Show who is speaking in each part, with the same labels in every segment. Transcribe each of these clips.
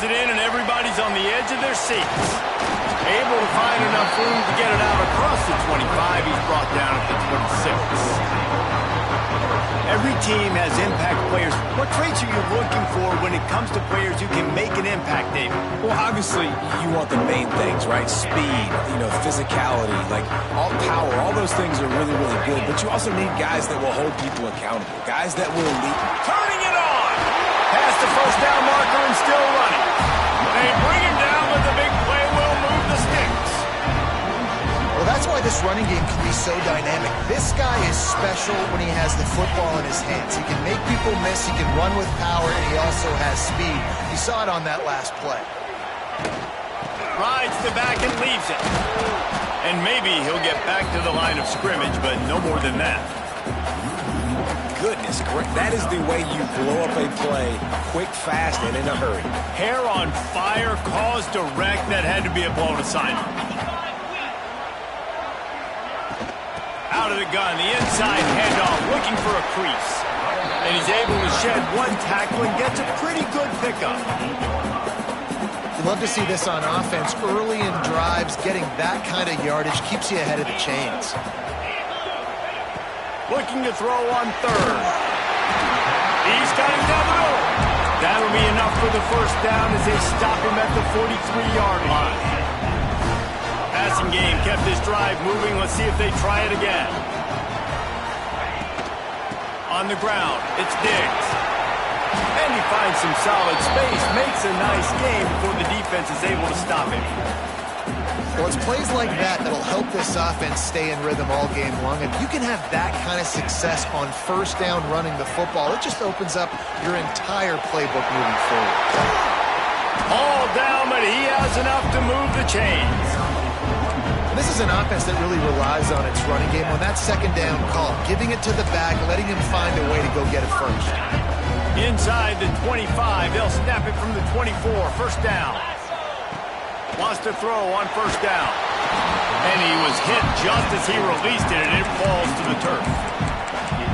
Speaker 1: Throws it in, and everybody's on the edge of their seats. Able to find enough room to get it out across the 25. He's brought down at the 26. Every team has impact players. What traits are you looking for when it comes to players who can make an impact, David?
Speaker 2: Well, obviously, you want the main things, right? Speed, physicality, like all power. All those things are really, really good. But you also need guys that will hold people accountable. Guys that will lead.
Speaker 1: Turning it on! Past the first down marker and still running. They bring him down, but the big play will move the sticks.
Speaker 3: Well, that's why this running game can be so dynamic. This guy is special when he has the football in his hands. He can make people miss, he can run with power, and he also has speed. You saw it on that last play.
Speaker 1: Rides the back and leaves it. And maybe he'll get back to the line of scrimmage, but no more than that.
Speaker 2: Goodness, that is the way you blow up a play quick, fast, and in a hurry.
Speaker 1: Hair on fire, cause direct. That had to be a blown assignment. Out of the gun, the inside handoff, looking for a crease. And he's able to shed one tackle and gets a pretty good pickup.
Speaker 3: You love to see this on offense. Early in drives, getting that kind of yardage keeps you ahead of the chains.
Speaker 1: Looking to throw on third. He's got him down the middle. That'll be enough for the first down as they stop him at the 43-yard line. Passing game kept this drive moving. Let's see if they try it again. On the ground, it's Diggs. And he finds some solid space, makes a nice game before the defense is able to stop him.
Speaker 3: Well, it's plays like that that'll help this offense stay in rhythm all game long. If you can have that kind of success on first down running the football, it just opens up your entire playbook moving forward.
Speaker 1: All down, but he has enough to move the chains.
Speaker 3: This is an offense that really relies on its running game on that second down call, giving it to the back, letting him find a way to go get it first.
Speaker 1: Inside the 25, they'll snap it from the 24, first down. Wants to throw on first down. And he was hit just as he released it, and it falls to the turf.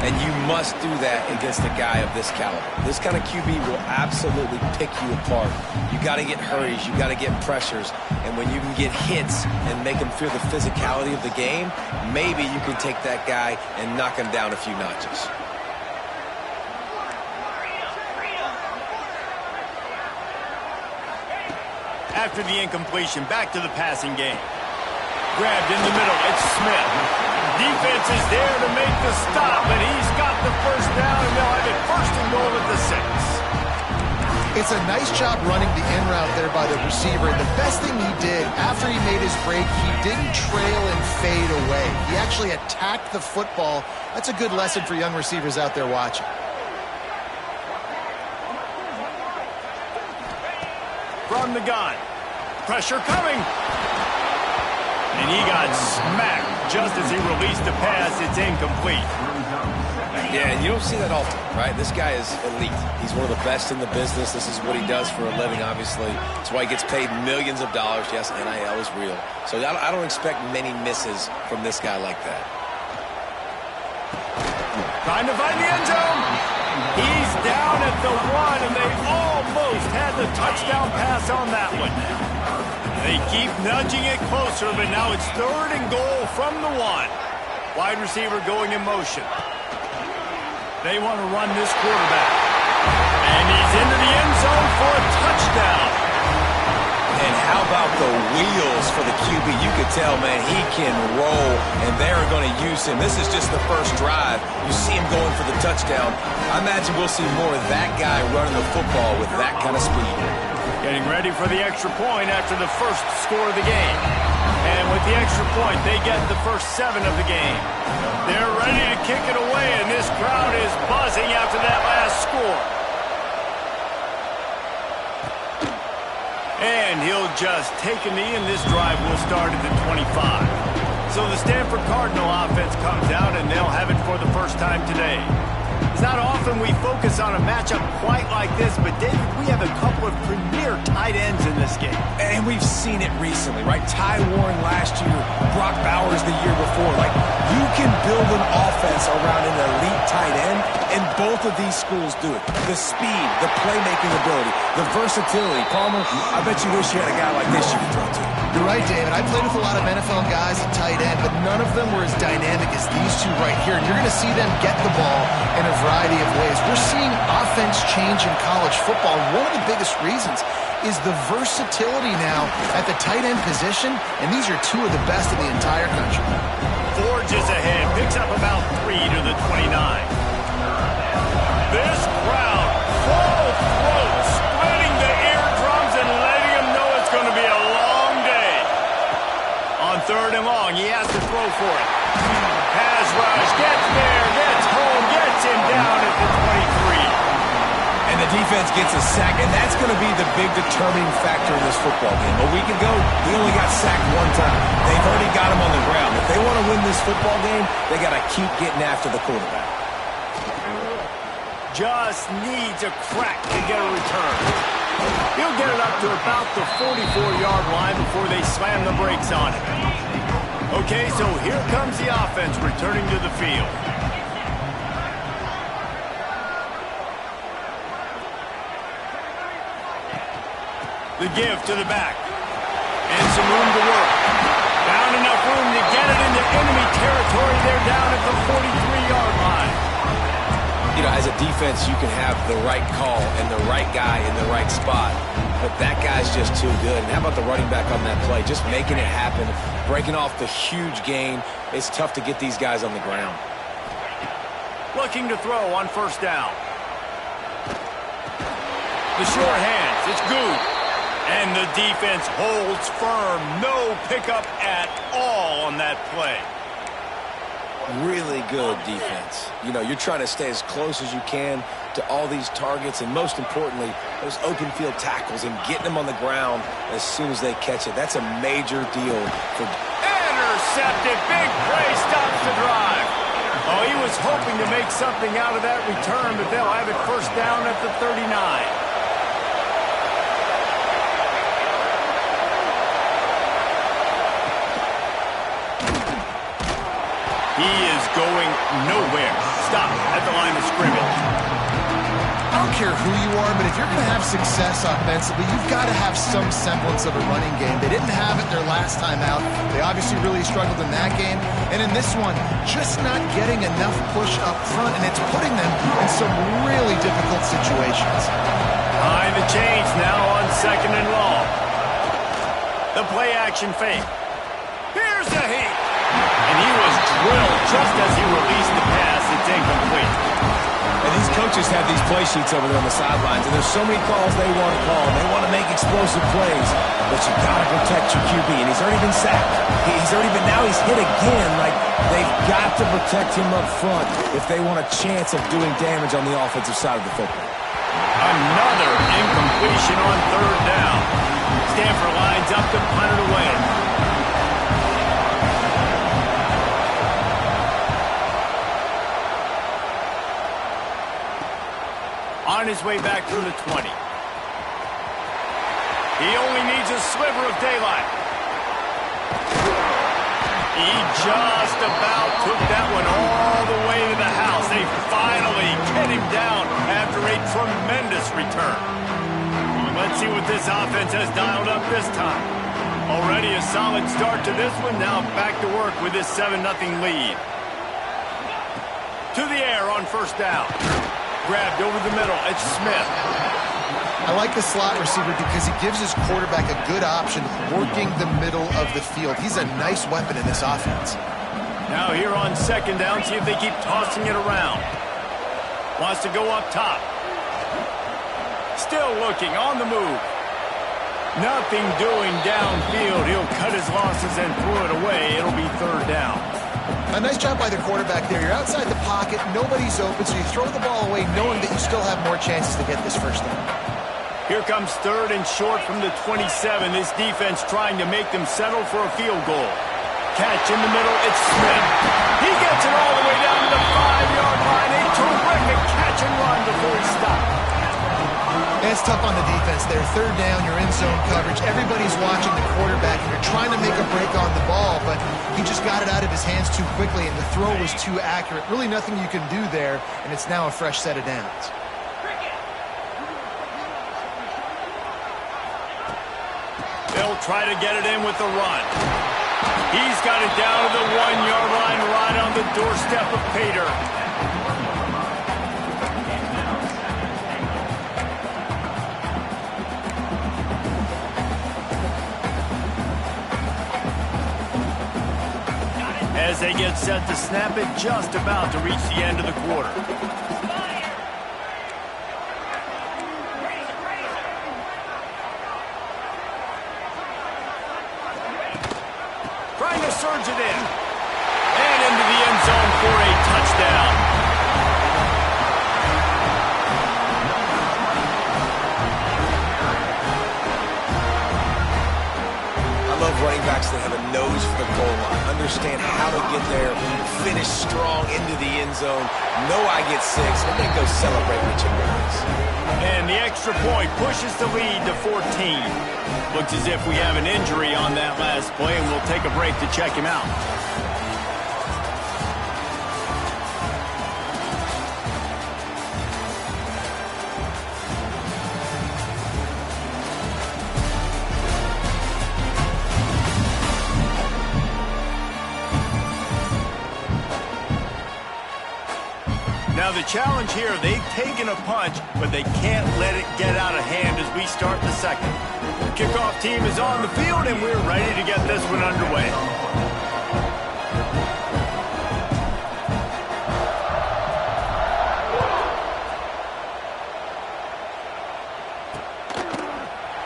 Speaker 2: And you must do that against a guy of this caliber. This kind of QB will absolutely pick you apart. You got to get hurries, you got to get pressures, and when you can get hits and make him feel the physicality of the game, maybe you can take that guy and knock him down a few notches.
Speaker 1: After the incompletion, back to the passing game. Grabbed in the middle, it's Smith. Defense is there to make the stop, and he's got the first down, and they'll have it first and goal at the 6.
Speaker 3: It's a nice job running the in route there by the receiver, and the best thing he did after he made his break, he didn't trail and fade away. He actually attacked the football. That's a good lesson for young receivers out there watching.
Speaker 1: From the gun. Pressure coming. And he got smacked just as he released the pass. It's incomplete.
Speaker 2: Yeah, and you don't see that often, right? This guy is elite. He's one of the best in the business. This is what he does for a living, obviously. That's why he gets paid millions of dollars. Yes, NIL is real. So I don't expect many misses from this guy like that.
Speaker 1: Trying to find the end zone. He's down at the 1, and they almost had the touchdown pass on that one. They keep nudging it closer, but now it's third and goal from the 1. Wide receiver going in motion. They want to run this quarterback. And he's into the end zone for a touchdown.
Speaker 2: And how about the wheels for the QB? You could tell, man, he can roll, and they're going to use him. This is just the first drive. You see him going for the touchdown. I imagine we'll see more of that guy running the football with that kind of speed.
Speaker 1: Getting ready for the extra point after the first score of the game. And with the extra point, they get the first 7 of the game. They're ready to kick it away, and this crowd is buzzing after that last score. And he'll just take a knee, and this drive will start at the 25. So the Stanford Cardinal offense comes out, and they'll have it for the first time today. It's not often we focus on a matchup quite like this, but David, we have a couple of premier tight ends in this game.
Speaker 2: And we've seen it recently, right? Ty Warren last year, Brock Bowers the year before. Like, you can build an offense around an elite tight end, and both of these schools do it. The speed, the playmaking ability, the versatility. Palmer, I bet you wish you had a guy like this you could throw to.
Speaker 3: You're right, David. I played with a lot of NFL guys at tight end, but none of them were as dynamic as these two right here. And you're going to see them get the ball in a variety of ways. We're seeing offense change in college football. One of the biggest reasons is the versatility now at the tight end position, and these are two of the best in the entire country.
Speaker 1: Forges ahead, picks up about 3 to the 29. This crowd, full throat, splitting the eardrums and letting them know it's going to be a long day. On 3rd and long, he has to throw for it. Pass rush, gets there, gets home, gets him down at the 23.
Speaker 2: And the defense gets a sack, and that's going to be the big determining factor in this football game. A week ago, he only got sacked 1 time. They've already got him on the ground. If they want to win this football game, they got to keep getting after the quarterback.
Speaker 1: Just needs a crack to get a return. He'll get it up to about the 44-yard line before they slam the brakes on it. Okay, so here comes the offense returning to the field. The give to the back. And some room to work. Found enough room to get it into enemy territory. They're down at the 43-yard line.
Speaker 2: You know, as a defense, you can have the right call and the right guy in the right spot. But that guy's just too good. And how about the running back on that play? Just making it happen, breaking off the huge gain. It's tough to get these guys on the ground.
Speaker 1: Looking to throw on 1st down. The short hands. It's good. And the defense holds firm. No pickup at all on that play.
Speaker 2: Really good defense. You know, you're trying to stay as close as you can to all these targets, and most importantly, those open field tackles and getting them on the ground as soon as they catch it. That's a major deal for...
Speaker 1: Intercepted. Big play. Stops the drive. Oh, he was hoping to make something out of that return, but they'll have it 1st down at the 39. He is going nowhere. Stop at the line of scrimmage.
Speaker 3: I don't care who you are, but if you're going to have success offensively, you've got to have some semblance of a running game. They didn't have it their last time out. They obviously really struggled in that game. And in this one, just not getting enough push up front, and it's putting them in some really difficult situations.
Speaker 1: Behind the chains now on 2nd and long. The play action fake. Here's the heat. And he was drilled just as he released the pass. It's incomplete.
Speaker 2: And these coaches have these play sheets over there on the sidelines, and there's so many calls they want to call. They want to make explosive plays, but you got to protect your QB. And he's already been sacked. Now he's hit again. Like, they've got to protect him up front if they want a chance of doing damage on the offensive side of the football.
Speaker 1: Another incompletion on 3rd down. Stanford lines up to punt it away. On his way back from the 20. He only needs a sliver of daylight. He just about took that one all the way to the house. They finally get him down after a tremendous return. Let's see what this offense has dialed up this time. Already a solid start to this one. Now back to work with this 7-0 lead. To the air on 1st down. Grabbed over the middle. It's Smith.
Speaker 3: I like the slot receiver because he gives his quarterback a good option working the middle of the field. He's a nice weapon in this offense.
Speaker 1: Now here on 2nd down, see if they keep tossing it around. Wants to go up top. Still looking on the move. Nothing doing downfield. He'll cut his losses and throw it away. It'll be 3rd down.
Speaker 3: A nice job by the quarterback there. You're outside the pocket. Nobody's open, so you throw the ball away knowing that you still have more chances to get this 1st down.
Speaker 1: Here comes 3rd and short from the 27. This defense trying to make them settle for a field goal. Catch in the middle. It's Smith. He gets it all the way down to the 5-yard line. A terrific catch and run before he stopped.
Speaker 3: And it's tough on the defense there. Third down, you're in zone coverage. Everybody's watching the quarterback, and you're trying to make a break on the ball, but he just got it out of his hands too quickly, and the throw was too accurate. Really nothing you can do there, and it's now a fresh set of downs.
Speaker 1: They'll try to get it in with the run. He's got it down to the 1-yard line, right on the doorstep of Pater. As they get set to snap it, just about to reach the end of the quarter. Trying to surge it in. And into the end zone for a touchdown.
Speaker 2: I love running backs that have a nose for the goal line. Understand how to get there, finish strong into the end zone, know I get 6, and then go celebrate with your boys.
Speaker 1: And the extra point pushes the lead to 14. Looks as if we have an injury on that last play, and we'll take a break to check him out. Now the challenge here, they've taken a punch, but they can't let it get out of hand as we start the second. The kickoff team is on the field, and we're ready to get this one underway.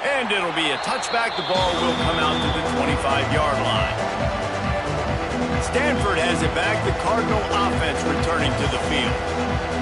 Speaker 1: And it'll be a touchback. The ball will come out to the 25-yard line. Stanford has it back, the Cardinal offense returning to the field.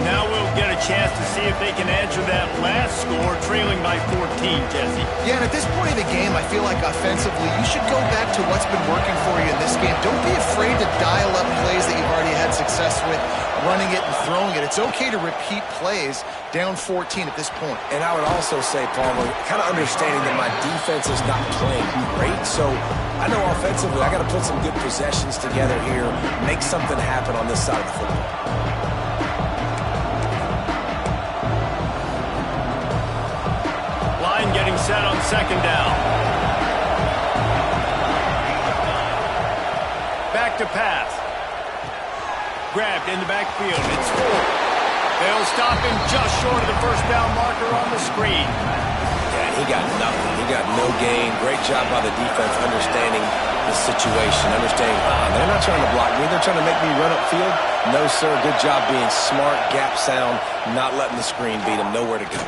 Speaker 1: Now we'll get a chance to see if they can answer that last score, trailing by 14, Jesse.
Speaker 3: Yeah, and at this point in the game, I feel like offensively, you should go back to what's been working for you in this game. Don't be afraid to dial up plays that you've already had success with, running it and throwing it. It's okay to repeat plays down 14 at this point.
Speaker 2: And I would also say, Palmer, kind of understanding that my defense is not playing great, so I know offensively I got to put some good possessions together here, make something happen on this side of the football.
Speaker 1: Line getting set on second down. Back to pass. Grabbed in the backfield. It's 4. They'll stop him just short of the first down marker on the screen.
Speaker 2: Yeah, he got nothing. He got no gain. Great job by the defense understanding the situation, understanding, they're not trying to block me. They're trying to make me run upfield. No, sir. Good job being smart, gap sound, not letting the screen beat him. Nowhere to go.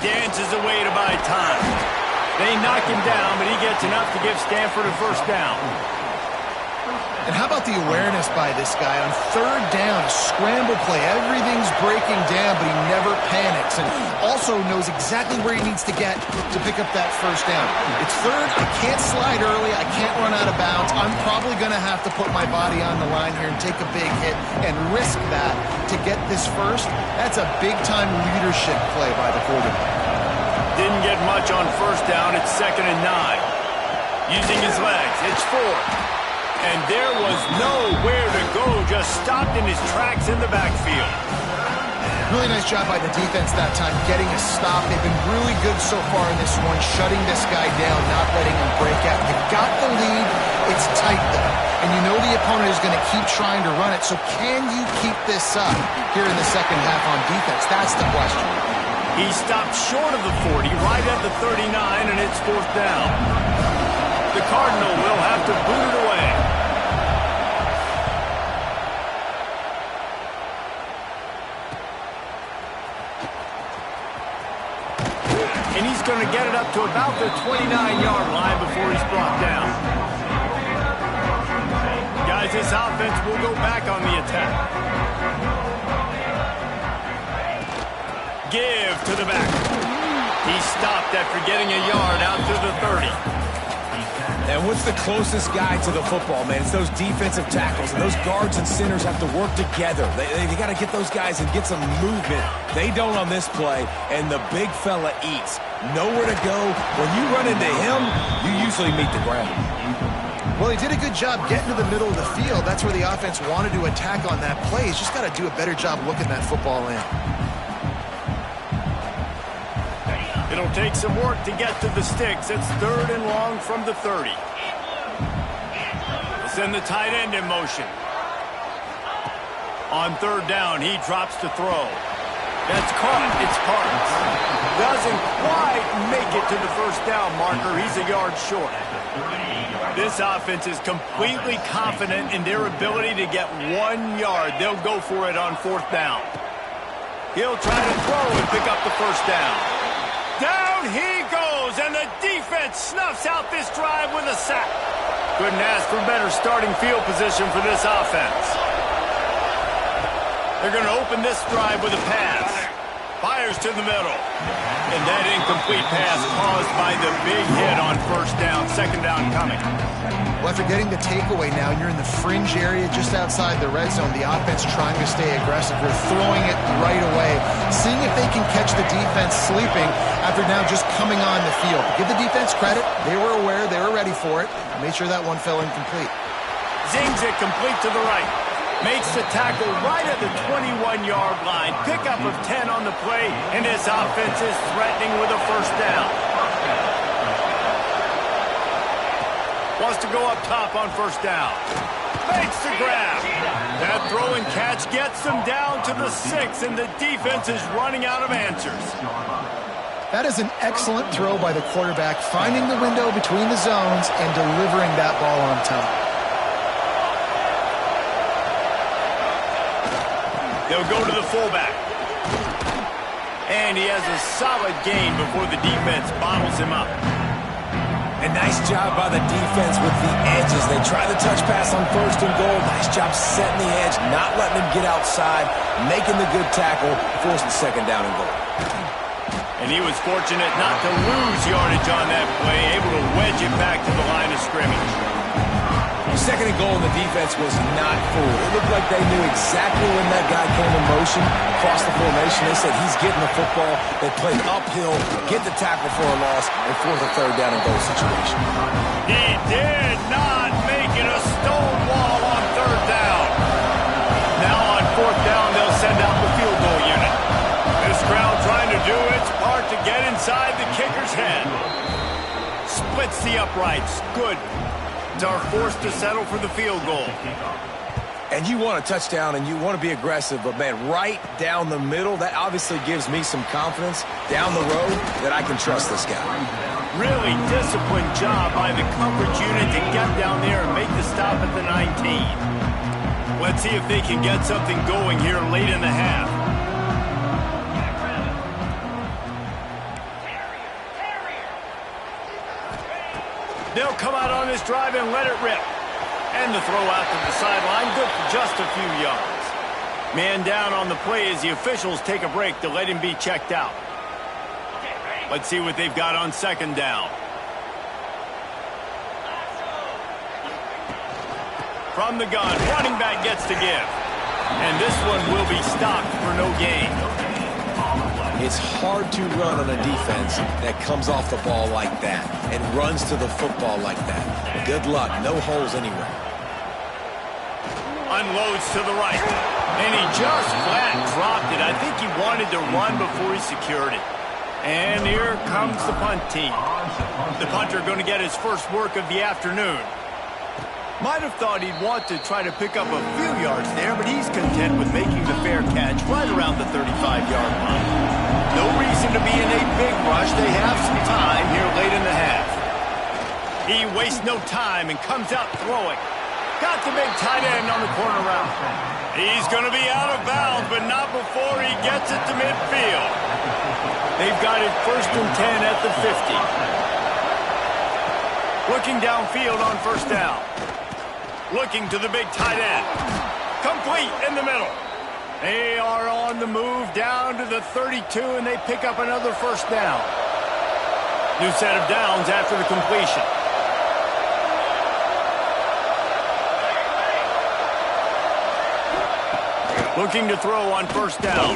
Speaker 1: Dances away to buy time. They knock him down, but he gets enough to give Stanford a first down.
Speaker 3: And how about the awareness by this guy on third down, a scramble play. Everything's breaking down, but he never panics and also knows exactly where he needs to get to pick up that first down. It's third. I can't slide early. I can't run out of bounds. I'm probably going to have to put my body on the line here and take a big hit and risk that to get this first. That's a big-time leadership play by the quarterback.
Speaker 1: Didn't get much on first down. It's 2nd and 9. Using his legs. It's 4. And there was nowhere to go, just stopped in his tracks in the backfield.
Speaker 3: Really nice job by the defense that time, getting a stop. They've been really good so far in this one, shutting this guy down, not letting him break out. They've got the lead. It's tight, though. And you know the opponent is going to keep trying to run it, so can you keep this up here in the second half on defense? That's the question.
Speaker 1: He stopped short of the 40, right at the 39, and it's 4th down. The Cardinal will have to boot it away. And he's going to get it up to about the 29-yard line before he's brought down. Guys, this offense will go back on the attack. Give to the back. He stopped after getting a yard out to the 30.
Speaker 2: And what's the closest guy to the football, man? It's those defensive tackles, and those guards and centers have to work together. They got to get those guys and get some movement. They don't on this play, and the big fella eats. Nowhere to go. When you run into him, you usually meet the ground.
Speaker 3: Well, he did a good job getting to the middle of the field. That's where the offense wanted to attack on that play. He's just got to do a better job looking that football in.
Speaker 1: It'll take some work to get to the sticks. It's 3rd and long from the 30. We'll send the tight end in motion. On 3rd down, he drops to throw. That's caught. It's Parks. Doesn't quite make it to the first down marker. He's a yard short. This offense is completely confident in their ability to get 1 yard. They'll go for it on 4th down. He'll try to throw and pick up the first down. Down he goes, and the defense snuffs out this drive with a sack. Couldn't ask for better starting field position for this offense. They're going to open this drive with a pass. Fires to the middle. And that incomplete pass caused by the big hit on 1st down. 2nd down coming.
Speaker 3: Well, after getting the takeaway now, you're in the fringe area just outside the red zone. The offense trying to stay aggressive. They're throwing it right away, seeing if they can catch the defense sleeping after now just coming on the field. Give the defense credit. They were aware. They were ready for it. Made sure that one fell incomplete.
Speaker 1: Zings it complete to the right. Makes the tackle right at the 21-yard line. Pickup of 10 on the play, and this offense is threatening with a 1st down. Wants to go up top on 1st down. Makes the grab. That throw and catch gets them down to the 6, and the defense is running out of answers.
Speaker 3: That is an excellent throw by the quarterback, finding the window between the zones and delivering that ball on time.
Speaker 1: They'll go to the fullback. And he has a solid gain before the defense bottles him up.
Speaker 2: A nice job by the defense with the edges. They try the touch pass on 1st and goal. Nice job setting the edge, not letting him get outside, making the good tackle, forcing 2nd down and goal.
Speaker 1: And he was fortunate not to lose yardage on that play, able to wedge it back to the line of scrimmage.
Speaker 2: 2nd and goal, and the defense was not fooled. It looked like they knew exactly when that guy came in motion, across the formation. They said he's getting the football. They played uphill, get the tackle for a loss, and force a 3rd down and goal situation.
Speaker 1: He did not make it a stonewall on 3rd down. Now on 4th down, they'll send out the field goal unit. This crowd trying to do its part to get inside the kicker's head. Splits the uprights. Good. Are forced to settle for the field goal.
Speaker 2: And you want a touchdown and you want to be aggressive, but man, right down the middle, that obviously gives me some confidence down the road that I can trust this guy.
Speaker 1: Really disciplined job by the coverage unit to get down there and make the stop at the 19. Let's see if they can get something going here late in the half. They'll come out on this drive and let it rip. And the throw out to the sideline, good for just a few yards. Man down on the play as the officials take a break to let him be checked out. Let's see what they've got on 2nd down. From the gun, running back gets to give. And this one will be stopped for no gain.
Speaker 2: It's hard to run on a defense that comes off the ball like that and runs to the football like that. Good luck. No holes anywhere.
Speaker 1: Unloads to the right. And he just flat dropped it. I think he wanted to run before he secured it. And here comes the punt team. The punter going to get his first work of the afternoon. Might have thought he'd want to try to pick up a few yards there, but he's content with making the fair catch right around the 35-yard line. No reason to be in a big rush. They have some time here late in the half. He wastes no time and comes out throwing. Got the big tight end on the corner route. He's going to be out of bounds, but not before he gets it to midfield. They've got it 1st and 10 at the 50. Looking downfield on 1st down. Looking to the big tight end. Complete in the middle. They are on the move down to the 32, and they pick up another 1st down. New set of downs after the completion. Looking to throw on first down.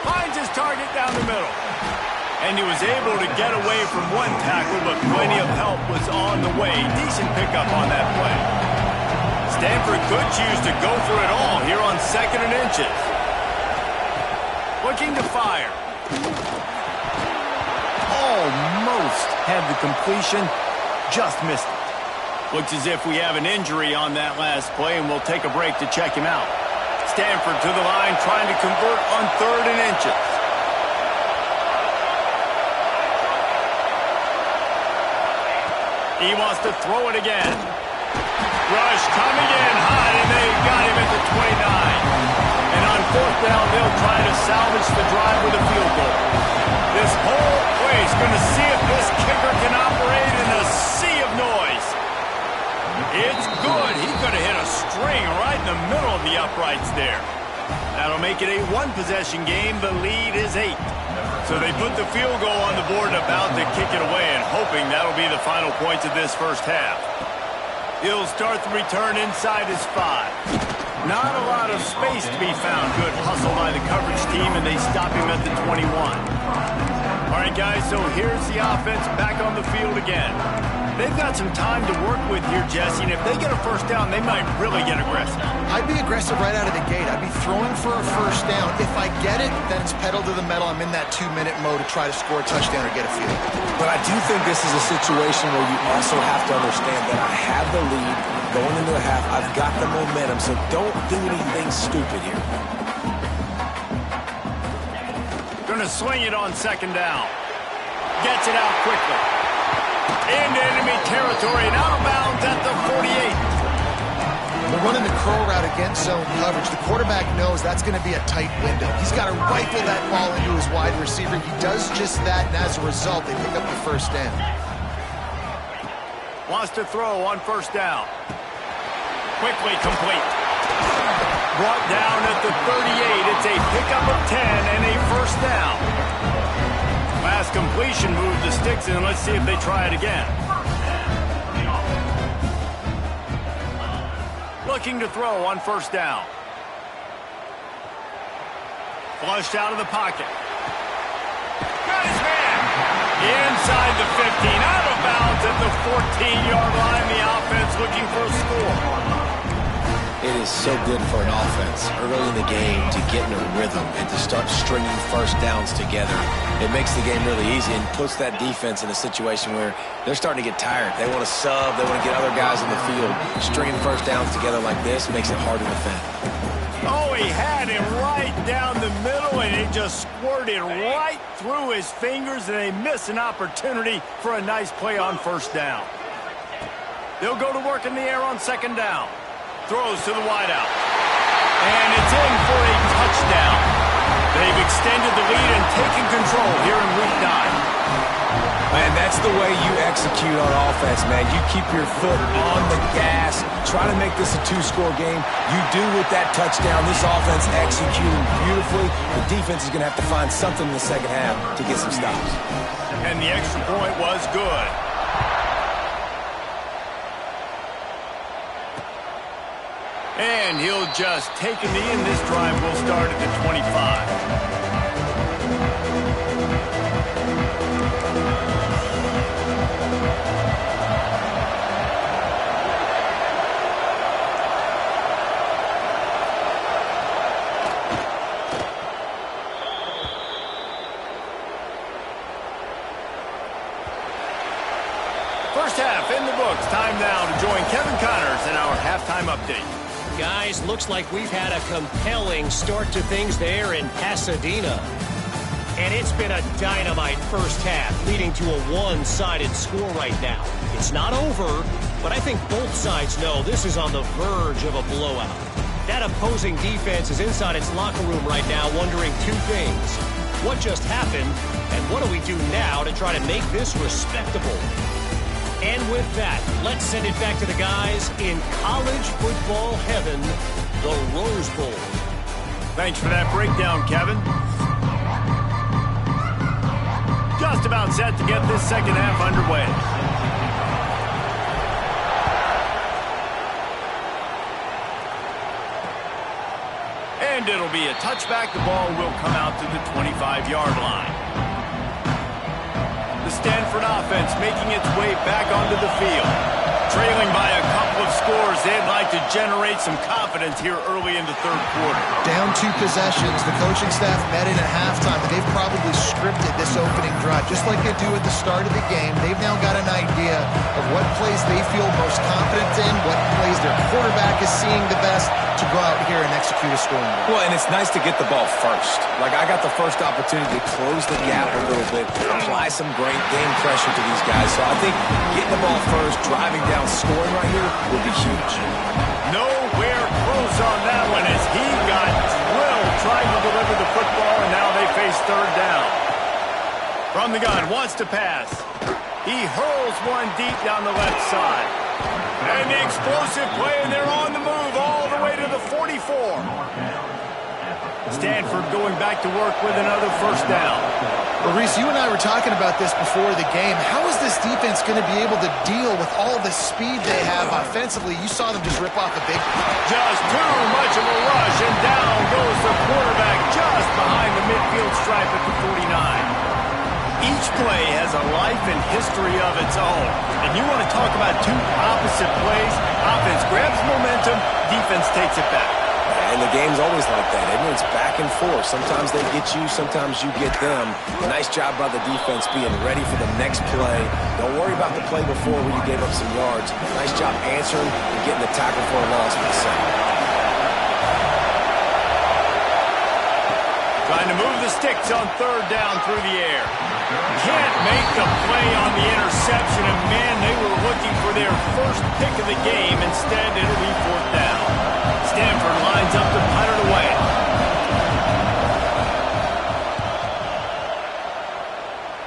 Speaker 1: Finds his target down the middle. And he was able to get away from one tackle, but plenty of help was on the way. Decent pickup on that play. Stanford could choose to go for it all here on 2nd and inches. Looking to fire. Almost had the completion, just missed it. Looks as if we have an injury on that last play, and we'll take a break to check him out. Stanford to the line, trying to convert on 3rd and inches. He wants to throw it again. Rush coming in hot, and they got him at the 29. And on 4th down, they'll try to salvage the drive with a field goal. This whole place going to see if this kicker can operate in a sea of noise. It's good. He could have hit a string right in the middle of the uprights there. That'll make it a one-possession game. The lead is 8. So they put the field goal on the board, about to kick it away, and hoping that'll be the final points of this first half. He'll start the return inside his 5. Not a lot of space to be found. Good hustle by the coverage team, and they stop him at the 21. All right, guys, so here's the offense back on the field again. They've got some time to work with here, Jesse, and if they get a first down, they might really get aggressive.
Speaker 3: I'd be aggressive right out of the gate. I'd be throwing for a first down. If I get it, then it's pedal to the metal. I'm in that 2-minute mode to try to score a touchdown or get a field.
Speaker 2: But I do think this is a situation where you also have to understand that I have the lead going into the half. I've got the momentum, so don't do anything stupid here.
Speaker 1: Going to swing it on 2nd down. Gets it out quickly. Into enemy territory and out of bounds at the 48.
Speaker 3: They're running the curl route against zone coverage. The quarterback knows that's going to be a tight window. He's got to rifle that ball into his wide receiver. He does just that, and as a result, they pick up the first down.
Speaker 1: Wants to throw on 1st down. Quickly complete. Brought down at the 38. It's a pickup of 10 and a first down. Last completion moved the sticks in. Let's see if they try it again. Looking to throw on 1st down. Flushed out of the pocket. Got his man. Inside the 15. Out of bounds at the 14-yard line. The offense looking for a score.
Speaker 2: It is so good for an offense early in the game to get in a rhythm and to start stringing first downs together. It makes the game really easy and puts that defense in a situation where they're starting to get tired. They want to sub. They want to get other guys on the field. Stringing first downs together like this makes it hard to defend.
Speaker 1: Oh, he had him right down the middle, and it just squirted right through his fingers, and they miss an opportunity for a nice play on 1st down. They'll go to work in the air on 2nd down. Throws to the wideout. And it's in for a touchdown. They've extended the lead and taken control here in Week 9.
Speaker 2: Man, that's the way you execute on offense, man. You keep your foot on the gas, try to make this a 2-score game. You do with that touchdown. This offense executing beautifully. The defense is going to have to find something in the second half to get some stops.
Speaker 1: And the extra point was good. And he'll just take a knee, and this drive will start at the 25. First half in the books. Time now to join Kevin Connors in our halftime update.
Speaker 4: Guys, looks like we've had a compelling start to things there in Pasadena. And it's been a dynamite first half, leading to a one-sided score right now. It's not over, but I think both sides know this is on the verge of a blowout. That opposing defense is inside its locker room right now wondering two things. What just happened, and what do we do now to try to make this respectable? And with that, let's send it back to the guys in college football heaven, the Rose Bowl.
Speaker 1: Thanks for that breakdown, Kevin. Just about set to get this second half underway. And it'll be a touchback. The ball will come out to the 25-yard line. The Stanford offense making its way back onto the field. Trailing by a couple of scores, they'd like to generate some confidence here early in the third quarter.
Speaker 3: Down 2 possessions. The coaching staff met in at halftime, and they've probably scripted this opening drive. Just like they do at the start of the game, they've now got an idea of what plays they feel most confident in, what plays their quarterback is seeing the best to go out here and execute a scoring drive.
Speaker 2: Well, and it's nice to get the ball first. Like, I got the first opportunity to close the gap a little bit, apply some great game pressure to these guys. So I think getting the ball first, driving down, scoring right here will be huge.
Speaker 1: Nowhere close on that one as he got drilled trying to deliver the football, and now they face third down. From the gun, wants to pass. He hurls one deep down the left side. And the explosive play, and they're on the move all the way to the 44. Stanford going back to work with another first down.
Speaker 3: Well, Reese, you and I were talking about this before the game. How is this defense going to be able to deal with all the speed they have offensively? You saw them just rip off a big play.
Speaker 1: Just too much of a rush, and down goes the quarterback just behind the midfield stripe at the 49. Each play has a life and history of its own. And you want to talk about 2 opposite plays. Offense grabs momentum, defense takes it back.
Speaker 2: And the game's always like that. It's back and forth. Sometimes they get you, sometimes you get them. Nice job by the defense being ready for the next play. Don't worry about the play before where you gave up some yards. Nice job answering and getting the tackle for a loss for the second.
Speaker 1: Trying to move the sticks on third down through the air. Can't make the play on the interception, and man, they were looking for their first pick of the game. Instead, it'll be fourth down. Stanford lines up to punt it away.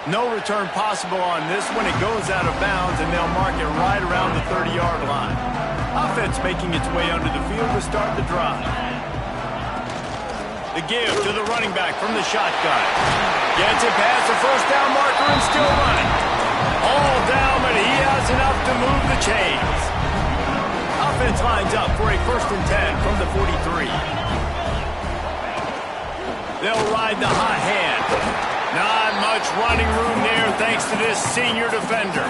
Speaker 1: No return possible on this one. It goes out of bounds, and they'll mark it right around the 30-yard line. Offense making its way under the field to start the drive. The give to the running back from the shotgun. Gets it past the first down marker and still running. All down, but he has enough to move the chains. Offense lines up for a 1st and 10 from the 43. They'll ride the hot hand. Not much running room there thanks to this senior defender.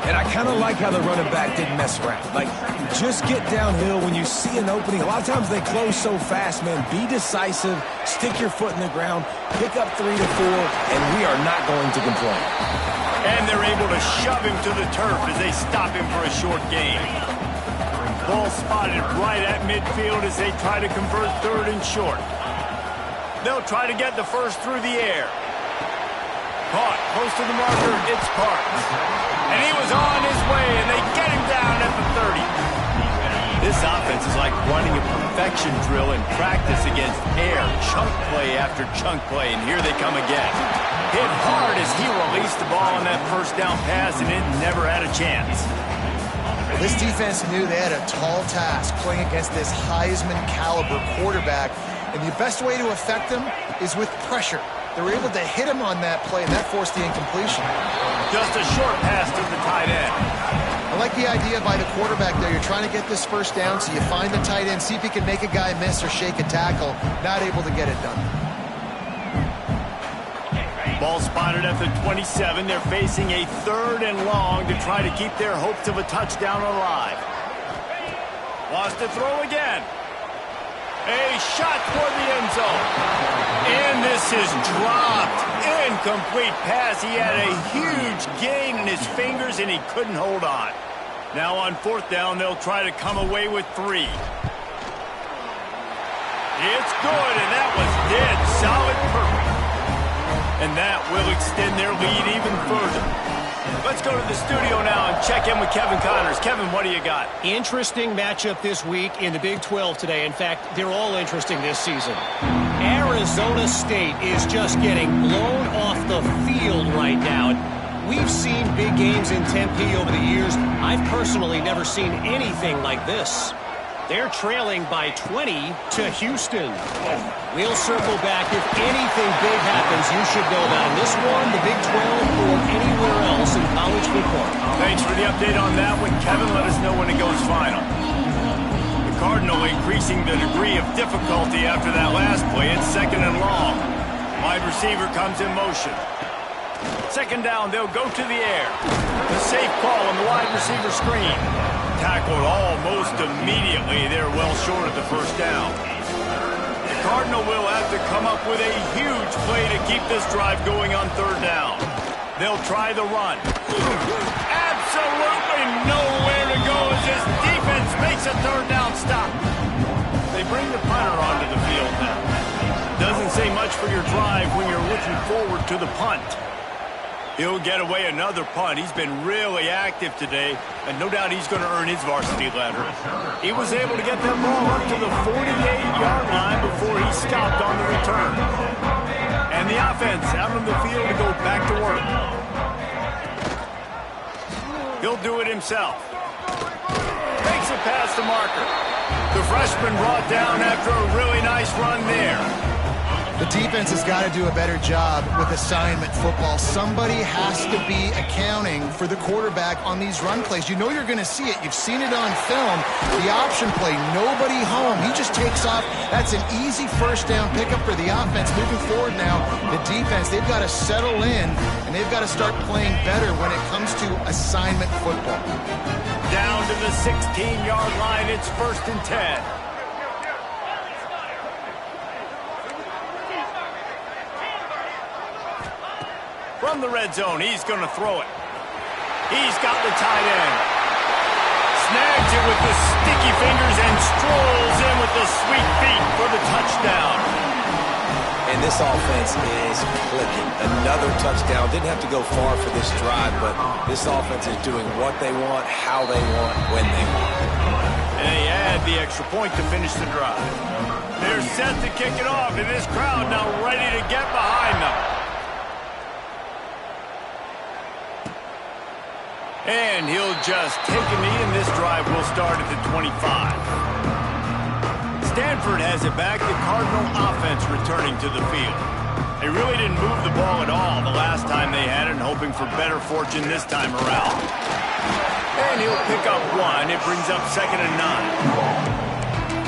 Speaker 2: And I kind of like how the running back didn't mess around. Like, just get downhill when you see an opening. A lot of times they close so fast, man. Be decisive, stick your foot in the ground, pick up 3 to 4, and we are not going to complain.
Speaker 1: And they're able to shove him to the turf as they stop him for a short gain. Ball spotted right at midfield as they try to convert third and short. They'll try to get the first through the air. Caught close to the marker, it's Parks. And he was on his way, and they get him down at the 30. This offense is like running a perfection drill in practice against air, chunk play after chunk play, and here they come again. Hit hard as he released the ball on that first down pass, and it never had a chance.
Speaker 3: This defense knew they had a tall task playing against this Heisman-caliber quarterback, and the best way to affect them is with pressure. They were able to hit him on that play, and that forced the incompletion.
Speaker 1: Just a short pass to the tight end.
Speaker 3: I like the idea by the quarterback there. You're trying to get this first down, so you find the tight end, see if he can make a guy miss or shake a tackle. Not able to get it done.
Speaker 1: Ball spotted at the 27. They're facing a 3rd and long to try to keep their hopes of a touchdown alive. Wants to throw again. A shot toward the end zone. And this is dropped. Incomplete pass. He had a huge gain in his fingers, and he couldn't hold on. Now on 4th down, they'll try to come away with 3. It's good, and that was dead solid perfect. And that will extend their lead even further. Let's go to the studio now and check in with Kevin Connors. Kevin, what do you got?
Speaker 4: Interesting matchup this week in the Big 12 today. In fact, they're all interesting this season. Arizona State is just getting blown off the field right now. We've seen big games in Tempe over the years. I've personally never seen anything like this. They're trailing by 20 to Houston. We'll circle back. If anything big happens, you should know about it. This one, the Big 12, or anywhere else in college football.
Speaker 1: Thanks for the update on that one, Kevin. Let us know when it goes final. The Cardinal increasing the degree of difficulty after that last play. It's 2nd and long. Wide receiver comes in motion. 2nd down, they'll go to the air. The safe call on the wide receiver screen. Tackled almost immediately. They're well short of the 1st down. The Cardinal will have to come up with a huge play to keep this drive going on 3rd down. They'll try the run. Absolutely nowhere to go as this defense makes a 3rd down stop. They bring the punter onto the field now. Doesn't say much for your drive when you're looking forward to the punt. He'll get away another punt. He's been really active today, and no doubt he's going to earn his varsity letter. He was able to get that ball up to the 48-yard line before he stopped on the return. And the offense out on the field to go back to work. He'll do it himself. Makes a pass to Marker. The freshman brought down after a really nice run there.
Speaker 3: The defense has got to do a better job with assignment football. Somebody has to be accounting for the quarterback on these run plays. You know you're going to see it. You've seen it on film. The option play, nobody home. He just takes off. That's an easy 1st down pickup for the offense. Moving forward now, the defense, they've got to settle in, and they've got to start playing better when it comes to assignment football.
Speaker 1: Down to the 16-yard line. It's 1st and 10. From the red zone, he's going to throw it. He's got the tight end. Snags it with the sticky fingers and strolls in with the sweet feet for the touchdown.
Speaker 2: And this offense is clicking. Another touchdown. Didn't have to go far for this drive, but this offense is doing what they want, how they want, when they want.
Speaker 1: And they add the extra point to finish the drive. They're set to kick it off, and this crowd now ready to get behind them. And he'll just take a knee, and this drive will start at the 25. Stanford has it back. The Cardinal offense returning to the field. They really didn't move the ball at all the last time they had it, and hoping for better fortune this time around. And he'll pick up 1. It brings up 2nd and 9.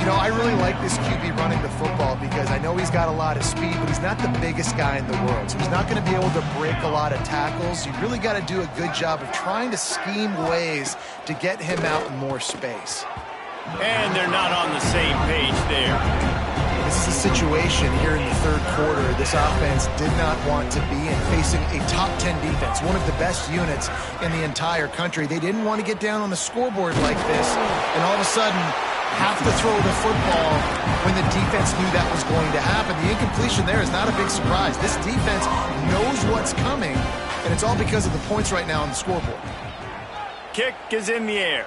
Speaker 3: You know, I really like this QB running the football because I know he's got a lot of speed, but he's not the biggest guy in the world. So he's not going to be able to break a lot of tackles. You really got to do a good job of trying to scheme ways to get him out in more space.
Speaker 1: And they're not on the same page there.
Speaker 3: This is a situation here in the 3rd quarter this offense did not want to be in, facing a top 10 defense, one of the best units in the entire country. They didn't want to get down on the scoreboard like this, and all of a sudden have to throw the football when the defense knew that was going to happen. The incompletion there is not a big surprise. This defense knows what's coming, and it's all because of the points right now on the scoreboard.
Speaker 1: Kick is in the air.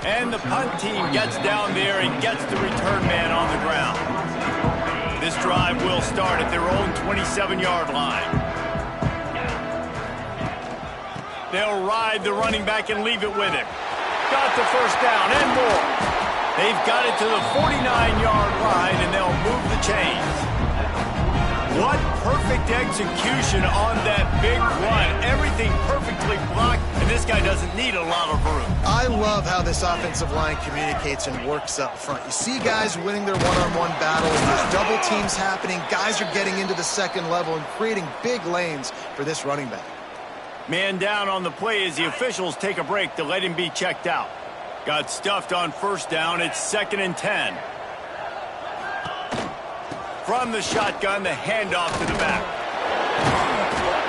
Speaker 1: And the punt team gets down there and gets the return man on the ground. This drive will start at their own 27-yard line. They'll ride the running back and leave it with him. Got the 1st down and more. They've got it to the 49-yard line, and they'll move the chains. What perfect execution on that big run. Everything perfectly blocked, and this guy doesn't need a lot of room.
Speaker 3: I love how this offensive line communicates and works up front. You see guys winning their one-on-one battles. There's double teams happening. Guys are getting into the 2nd level and creating big lanes for this running back.
Speaker 1: Man down on the play as the officials take a break to let him be checked out. Got stuffed on 1st down. It's 2nd and 10. From the shotgun, the handoff to the back.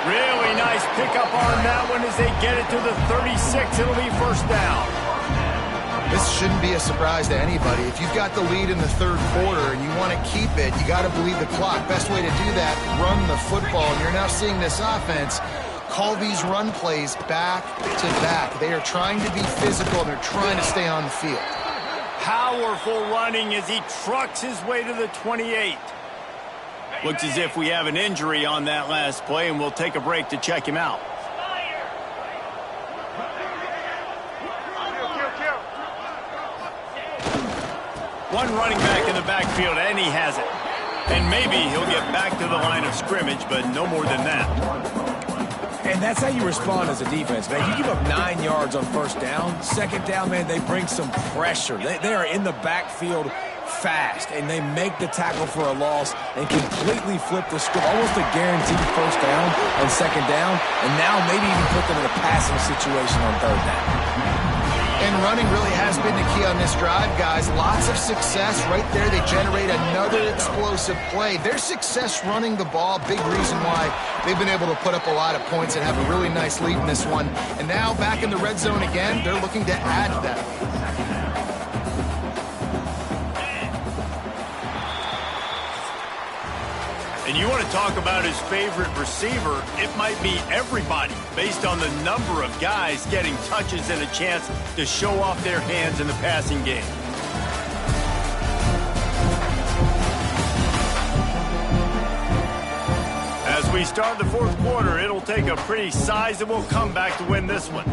Speaker 1: Really nice pickup on that one as they get it to the 36. It'll be 1st down.
Speaker 3: This shouldn't be a surprise to anybody. If you've got the lead in the 3rd quarter and you want to keep it, you got to bleed the clock. Best way to do that, run the football. And you're now seeing this offense call these run plays back to back. They are trying to be physical, and they're trying to stay on the field.
Speaker 1: Powerful running as he trucks his way to the 28. Looks as if we have an injury on that last play, and we'll take a break to check him out. One running back in the backfield, and he has it. And maybe he'll get back to the line of scrimmage, but no more than that.
Speaker 2: And that's how you respond as a defense, man. You give up 9 yards on first down. Second down, man, they bring some pressure. They are in the backfield fast, and they make the tackle for a loss and completely flip the script. Almost a guaranteed first down on second down, and now maybe even put them in a passing situation on third down.
Speaker 3: And running really has been the key on this drive, guys. Lots of success right there. They generate another explosive play. Their success running the ball, big reason why they've been able to put up a lot of points and have a really nice lead in this one. And now back in the red zone again, they're looking to add to that.
Speaker 1: And you want to talk about his favorite receiver, it might be everybody based on the number of guys getting touches and a chance to show off their hands in the passing game. As we start the fourth quarter, it'll take a pretty sizable comeback to win this one.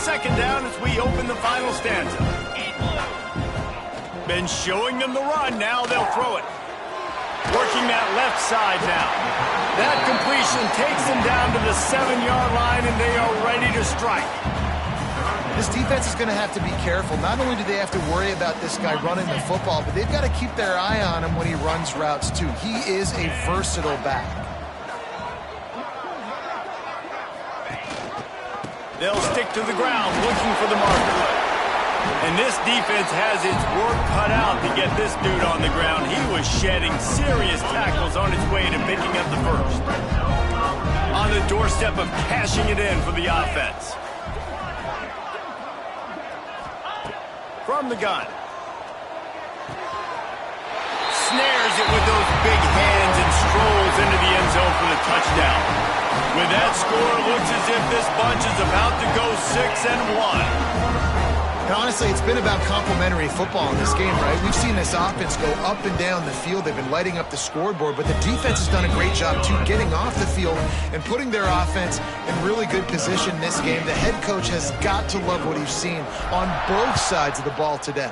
Speaker 1: Second down as we open the final stanza. Been showing them the run, now they'll throw it. Working that left side now. That completion takes them down to the 7-yard line, and they are ready to strike.
Speaker 3: This defense is going to have to be careful. Not only do they have to worry about this guy running the football, but they've got to keep their eye on him when he runs routes too. He is a versatile back.
Speaker 1: They'll stick to the ground looking for the marker. And this defense has its work cut out to get this dude on the ground. He was shedding serious tackles on his way to picking up the first. On the doorstep of cashing it in for the offense. From the gun. Snares it with those big hands and strolls into the end zone for the touchdown. With that score, it looks as if this bunch is about to go 6-1.
Speaker 3: And honestly, it's been about complementary football in this game, right? We've seen this offense go up and down the field. They've been lighting up the scoreboard, but the defense has done a great job, too, getting off the field and putting their offense in really good position in this game. The head coach has got to love what he's seen on both sides of the ball today.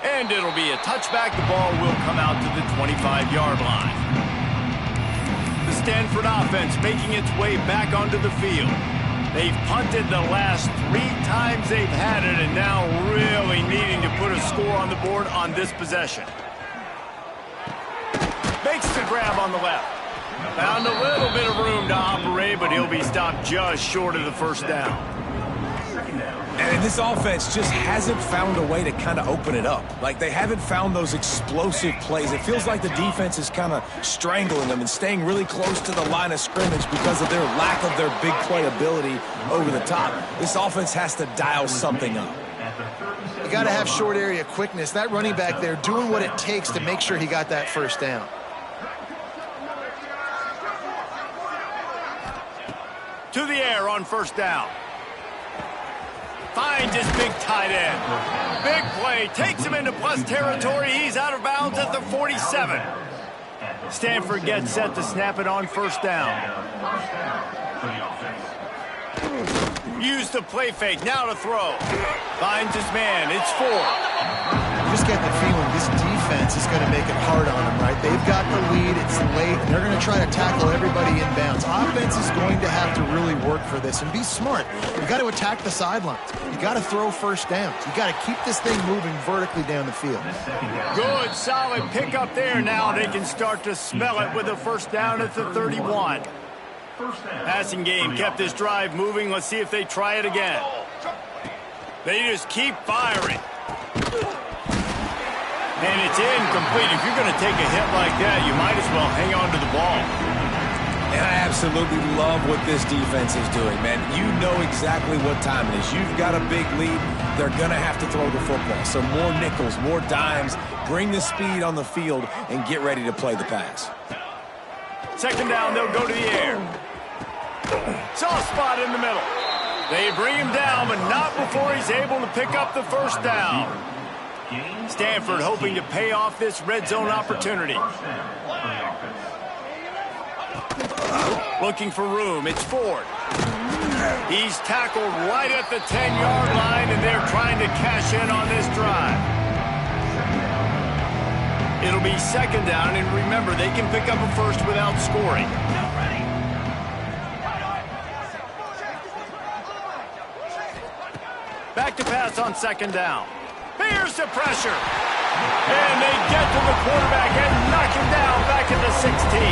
Speaker 1: And it'll be a touchback. The ball will come out to the 25-yard line. The Stanford offense making its way back onto the field. They've punted the last 3 times they've had it, and now really needing to put a score on the board on this possession. Makes the grab on the left. Found a little bit of room to operate, but he'll be stopped just short of the first down.
Speaker 2: And this offense just hasn't found a way to kind of open it up. Like, they haven't found those explosive plays. It feels like the defense is kind of strangling them and staying really close to the line of scrimmage because of their lack of their big play ability over the top. This offense has to dial something up.
Speaker 3: You got to have short area quickness. That running back there doing what it takes to make sure he got that first down.
Speaker 1: To the air on first down. Finds his big tight end. Big play. Takes him into plus territory. He's out of bounds at the 47. Stanford gets set to snap it on first down. Use the play fake. Now to throw. Finds his man. It's 4.
Speaker 3: You just get the feeling this defense is going to make it hard on them, right? They've got the lead. It's late, and they're going to try to tackle everybody inbounds. Offense is going to have to really work for this and be smart. You got to attack the sidelines. You got to throw first downs. You got to keep this thing moving vertically down the field.
Speaker 1: Good, solid pick up there. Now they can start to smell it with a first down at the 31. Passing game kept this drive moving. Let's see if they try it again. They just keep firing. And it's incomplete. If you're going to take a hit like that, you might as well hang on to the ball.
Speaker 2: And I absolutely love what this defense is doing, man. You know exactly what time it is. You've got a big lead. They're going to have to throw the football. So more nickels, more dimes. Bring the speed on the field and get ready to play the pass.
Speaker 1: Second down, they'll go to the air. Soft spot in the middle. They bring him down, but not before he's able to pick up the first down. Stanford hoping to pay off this red zone opportunity. Looking for room. It's Ford. He's tackled right at the 10-yard line, and they're trying to cash in on this drive. It'll be second down, and remember, they can pick up a first without scoring. Back to pass on second down. Here's the pressure. And they get to the quarterback and knock him down back at the 16.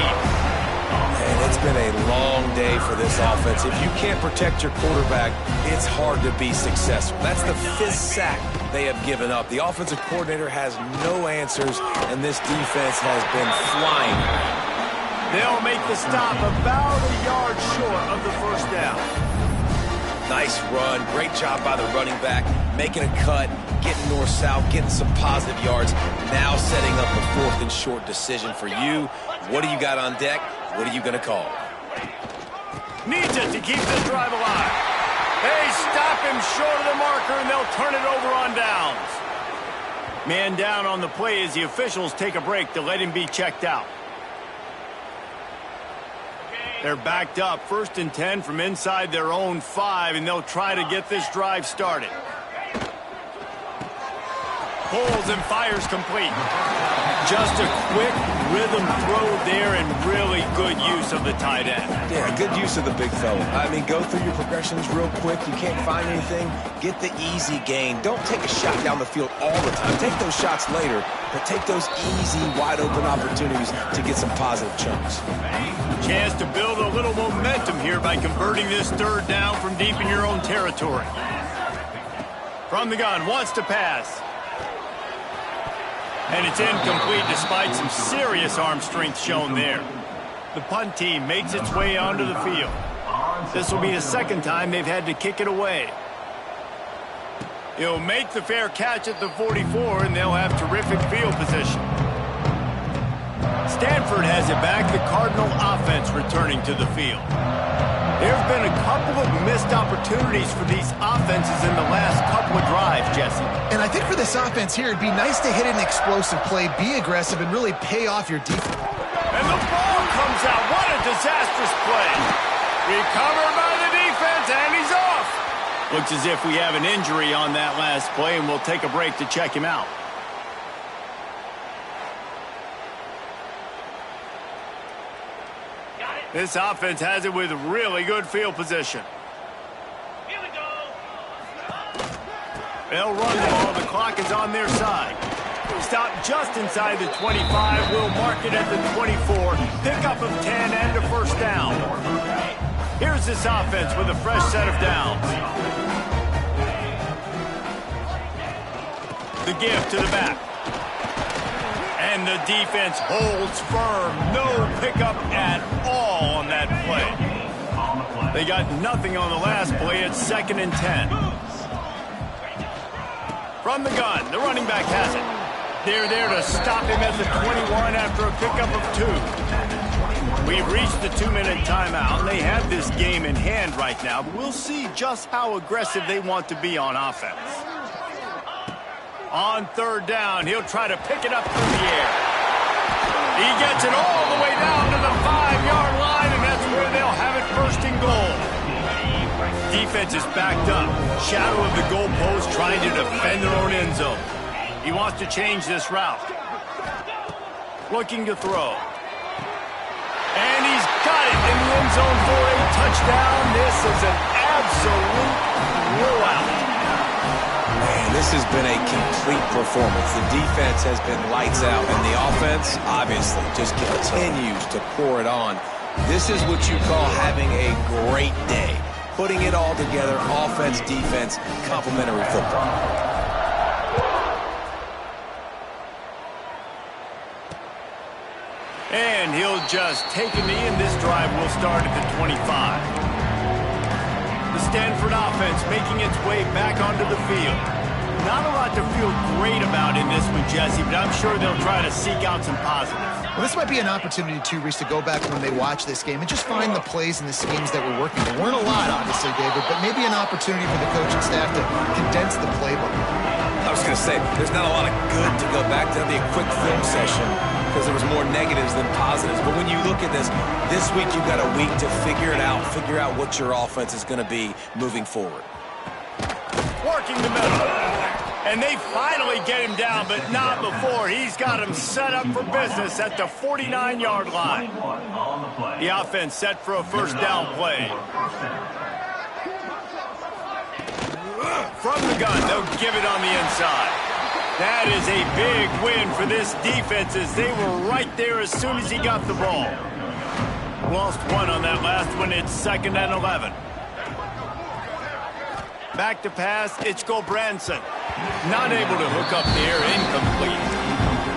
Speaker 2: And it's been a long day for this offense. If you can't protect your quarterback, it's hard to be successful. That's the 5th sack they have given up. The offensive coordinator has no answers, and this defense has been flying.
Speaker 1: They'll make the stop about a yard short of the first down.
Speaker 2: Nice run. Great job by the running back, making a cut, getting north-south, getting some positive yards. Now setting up the 4th and short decision for you. What do you got on deck? What are you going to call?
Speaker 1: Needs it to keep this drive alive. They stop him short of the marker, and they'll turn it over on downs. Man down on the play as the officials take a break to let him be checked out. They're backed up, 1st and 10 from inside their own 5, and they'll try to get this drive started. Pulls and fires complete. Just a quick rhythm throw there and really good use of the tight end.
Speaker 2: Yeah, good use of the big fella. I mean, go through your progressions real quick. You can't find anything. Get the easy gain. Don't take a shot down the field all the time. Take those shots later, but take those easy, wide-open opportunities to get some positive chunks.
Speaker 1: Chance to build a little momentum here by converting this 3rd down from deep in your own territory. From the gun, wants to pass. And it's incomplete despite some serious arm strength shown there. The punt team makes its way onto the field. This will be the 2nd time they've had to kick it away. He'll make the fair catch at the 44, and they'll have terrific field position. Stanford has it back, the Cardinal offense returning to the field. There have been a couple of missed opportunities for these offenses in the last couple of drives, Jesse.
Speaker 3: And I think for this offense here, it'd be nice to hit an explosive play, be aggressive, and really pay off your defense.
Speaker 1: And the ball comes out. What a disastrous play. Recovered by the defense, and he's off. Looks as if we have an injury on that last play, and we'll take a break to check him out. This offense has it with really good field position.
Speaker 5: Here we go.
Speaker 1: They'll run the ball. The clock is on their side. Stop just inside the 25. We'll mark it at the 24. Pickup of 10 and a 1st down. Here's this offense with a fresh set of downs. The give to the back. And the defense holds firm. No pickup at all on that play. They got nothing on the last play. It's 2nd and 10. From the gun, the running back has it. They're there to stop him at the 21 after a pickup of 2. We've reached the 2-minute timeout, and they have this game in hand right now. But we'll see just how aggressive they want to be on offense. On 3rd down, he'll try to pick it up through the air. He gets it all the way down to the 5-yard line, and that's where they'll have it 1st and goal. Defense is backed up. Shadow of the goalpost trying to defend their own end zone. He wants to change this route. Looking to throw. And he's got it in the end zone for a touchdown. This is an absolute blowout.
Speaker 2: Man, this has been a complete performance. The defense has been lights out, and the offense, obviously, just continues to pour it on. This is what you call having a great day. Putting it all together, offense, defense, complementary football.
Speaker 1: And he'll just take a knee, and this drive will start at the 25. The Stanford offense making its way back onto the field. Not a lot to feel great about in this one, Jesse, but I'm sure they'll try to seek out some positives.
Speaker 3: Well, this might be an opportunity, too, Reese, to go back when they watch this game and just find the plays and the schemes that were working. There weren't a lot, obviously, David, but maybe an opportunity for the coaching staff to condense the playbook.
Speaker 2: I was going to say, there's not a lot of good to go back to. That'll be a quick film session. because there was more negatives than positives. But when you look at this week you've got a week to figure it out, figure out what your offense is going to be moving forward.
Speaker 1: Working the middle. And they finally get him down, but not before. He's got him set up for business at the 49-yard line. The offense set for a first down play. From the gun, they'll give it on the inside. That is a big win for this defense as they were right there as soon as he got the ball. Lost one on that last one. It's 2nd and 11. Back to pass, it's Branson. Not able to hook up there, incomplete.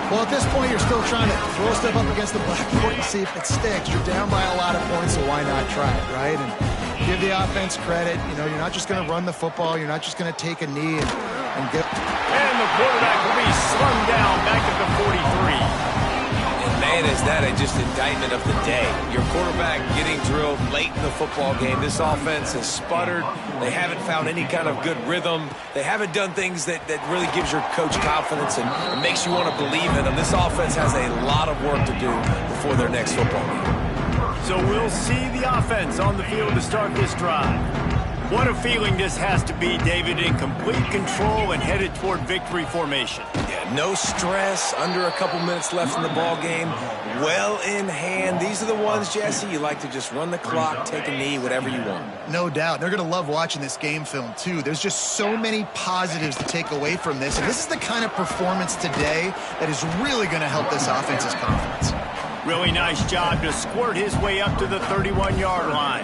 Speaker 3: Well, at this point, you're still trying to throw stuff up against the blackboard and see if it sticks. You're down by a lot of points, so why not try it, right? And give the offense credit. You know, you're not just going to run the football. You're not just going to take a knee and get...
Speaker 1: And the quarterback will be slung down back at the 43.
Speaker 2: Man, is that just indictment of the day. Your quarterback getting drilled late in the football game. This offense has sputtered. They haven't found any kind of good rhythm. They haven't done things that really gives your coach confidence and makes you want to believe in them. This offense has a lot of work to do before their next football game.
Speaker 1: So we'll see the offense on the field to start this drive. What a feeling this has to be, David, in complete control and headed toward victory formation.
Speaker 2: Yeah, no stress, under a couple minutes left in the ball game, well in hand. These are the ones, Jesse, you like to just run the clock, take a knee, whatever you want.
Speaker 3: No doubt. They're going to love watching this game film, too. There's just so many positives to take away from this, and this is the kind of performance today that is really going to help this offense's confidence.
Speaker 1: Really nice job to squirt his way up to the 31-yard line.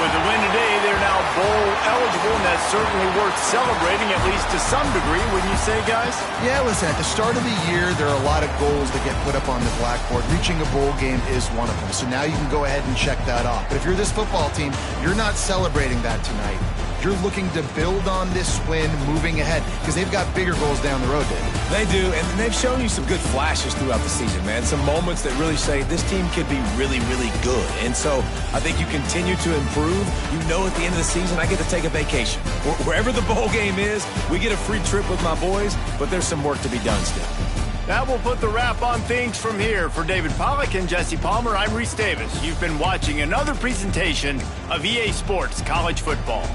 Speaker 1: With the win today, they're now bowl eligible, and that's certainly worth celebrating, at least to some degree, wouldn't you say, guys?
Speaker 3: Yeah, listen, at the start of the year, there are a lot of goals that get put up on the blackboard. Reaching a bowl game is one of them, so now you can go ahead and check that off. But if you're this football team, you're not celebrating that tonight. You're looking to build on this win moving ahead because they've got bigger goals down the road, David.
Speaker 2: They do, and they've shown you some good flashes throughout the season, man. Some moments that really say this team could be really, really good. And so I think you continue to improve. You know, at the end of the season, I get to take a vacation. Wherever the bowl game is, we get a free trip with my boys, but there's some work to be done still.
Speaker 1: That will put the wrap on things from here. For David Pollack and Jesse Palmer, I'm Reese Davis. You've been watching another presentation of EA Sports College Football.